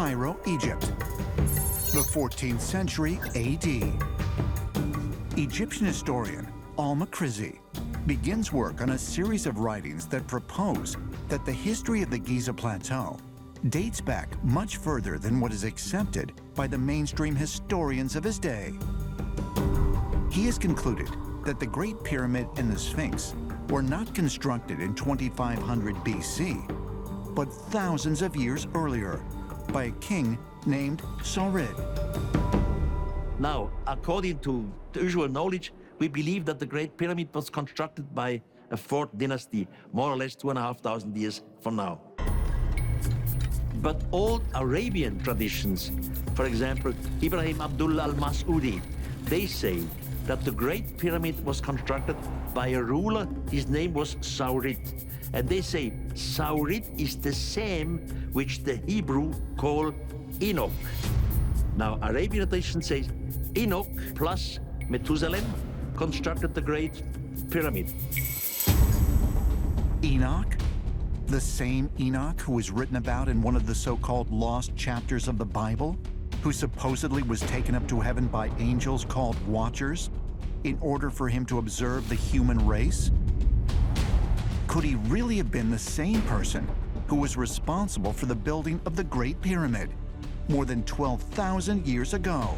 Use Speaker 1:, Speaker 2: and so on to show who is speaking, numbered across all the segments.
Speaker 1: Cairo, Egypt, the 14th century AD. Egyptian historian Al-Makrizi begins work on a series of writings that propose that the history of the Giza Plateau dates back much further than what is accepted by the mainstream historians of his day. He has concluded that the Great Pyramid and the Sphinx were not constructed in 2500 BC, but thousands of years earlier by a king named Saurid.
Speaker 2: Now, according to the usual knowledge, we believe that the Great Pyramid was constructed by a fourth dynasty, more or less 2,500 years from now. But old Arabian traditions, for example, Ibrahim Abdullah al-Mas'udi, they say that the Great Pyramid was constructed by a ruler, his name was Saurid. And they say Saurid is the same which the Hebrew call Enoch. Now, Arabian tradition says Enoch plus Methuselah constructed the Great Pyramid.
Speaker 1: Enoch? The same Enoch who is written about in one of the so-called lost chapters of the Bible, who supposedly was taken up to heaven by angels called Watchers in order for him to observe the human race? Could he really have been the same person who was responsible for the building of the Great Pyramid more than 12,000 years ago?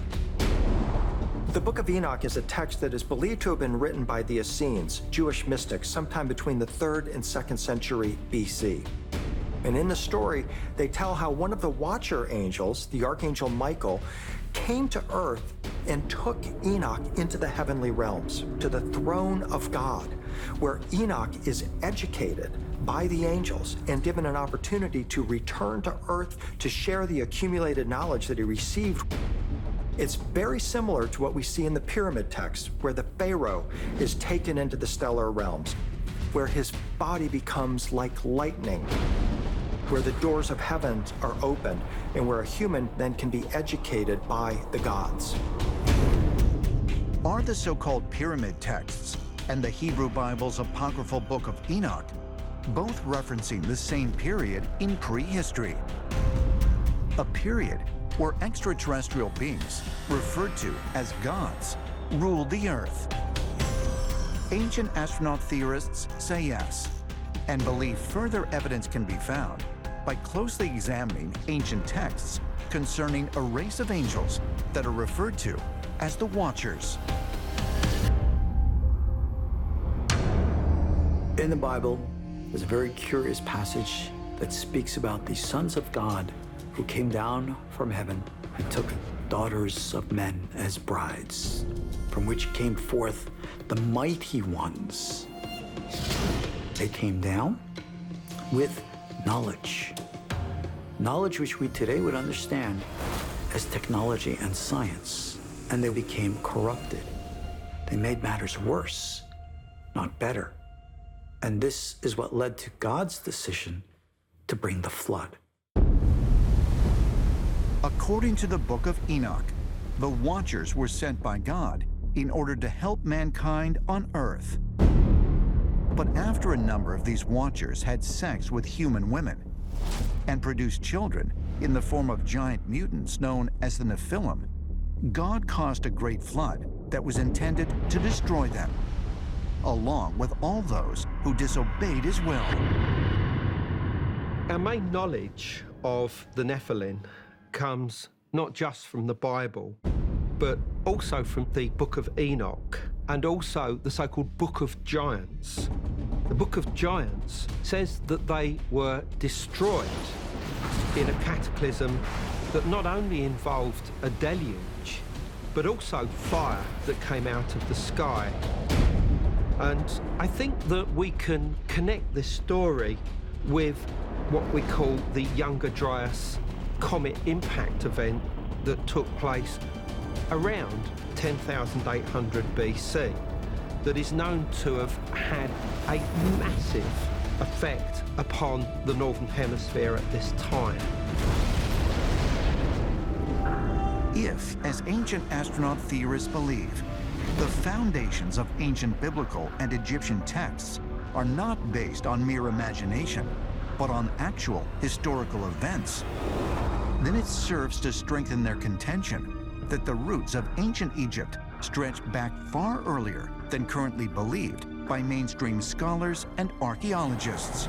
Speaker 3: The Book of Enoch is a text that is believed to have been written by the Essenes, Jewish mystics, sometime between the 3rd and 2nd century BC. And in the story, they tell how one of the Watcher angels, the Archangel Michael, came to earth and took Enoch into the heavenly realms, to the throne of God, where Enoch is educated by the angels and given an opportunity to return to earth to share the accumulated knowledge that he received. It's very similar to what we see in the pyramid text, where the Pharaoh is taken into the stellar realms, where his body becomes like lightning, where the doors of heaven are opened, and where a human then can be educated by the gods.
Speaker 1: Are the so-called pyramid texts and the Hebrew Bible's apocryphal Book of Enoch both referencing the same period in prehistory? A period where extraterrestrial beings, referred to as gods, ruled the Earth. Ancient astronaut theorists say yes, and believe further evidence can be found by closely examining ancient texts concerning a race of angels that are referred to as the Watchers.
Speaker 4: In the Bible, there's a very curious passage that speaks about the sons of God who came down from heaven and took daughters of men as brides, from which came forth the mighty ones. They came down with knowledge. Knowledge which we today would understand as technology and science. And they became corrupted. They made matters worse, not better. And this is what led to God's decision to bring the flood.
Speaker 1: According to the Book of Enoch, the Watchers were sent by God in order to help mankind on Earth. But after a number of these Watchers had sex with human women and produced children in the form of giant mutants known as the Nephilim, God caused a great flood that was intended to destroy them, along with all those who disobeyed his will.
Speaker 5: Our main knowledge of the Nephilim comes not just from the Bible, but also from the Book of Enoch and also the so-called Book of Giants. The Book of Giants says that they were destroyed in a cataclysm that not only involved a deluge, but also fire that came out of the sky. And I think that we can connect this story with what we call the Younger Dryas comet impact event that took place around 10,800 BC, that is known to have had a massive effect upon the Northern Hemisphere at this time.
Speaker 1: If, as ancient astronaut theorists believe, the foundations of ancient biblical and Egyptian texts are not based on mere imagination, but on actual historical events, then it serves to strengthen their contention that the roots of ancient Egypt stretch back far earlier than currently believed by mainstream scholars and archaeologists.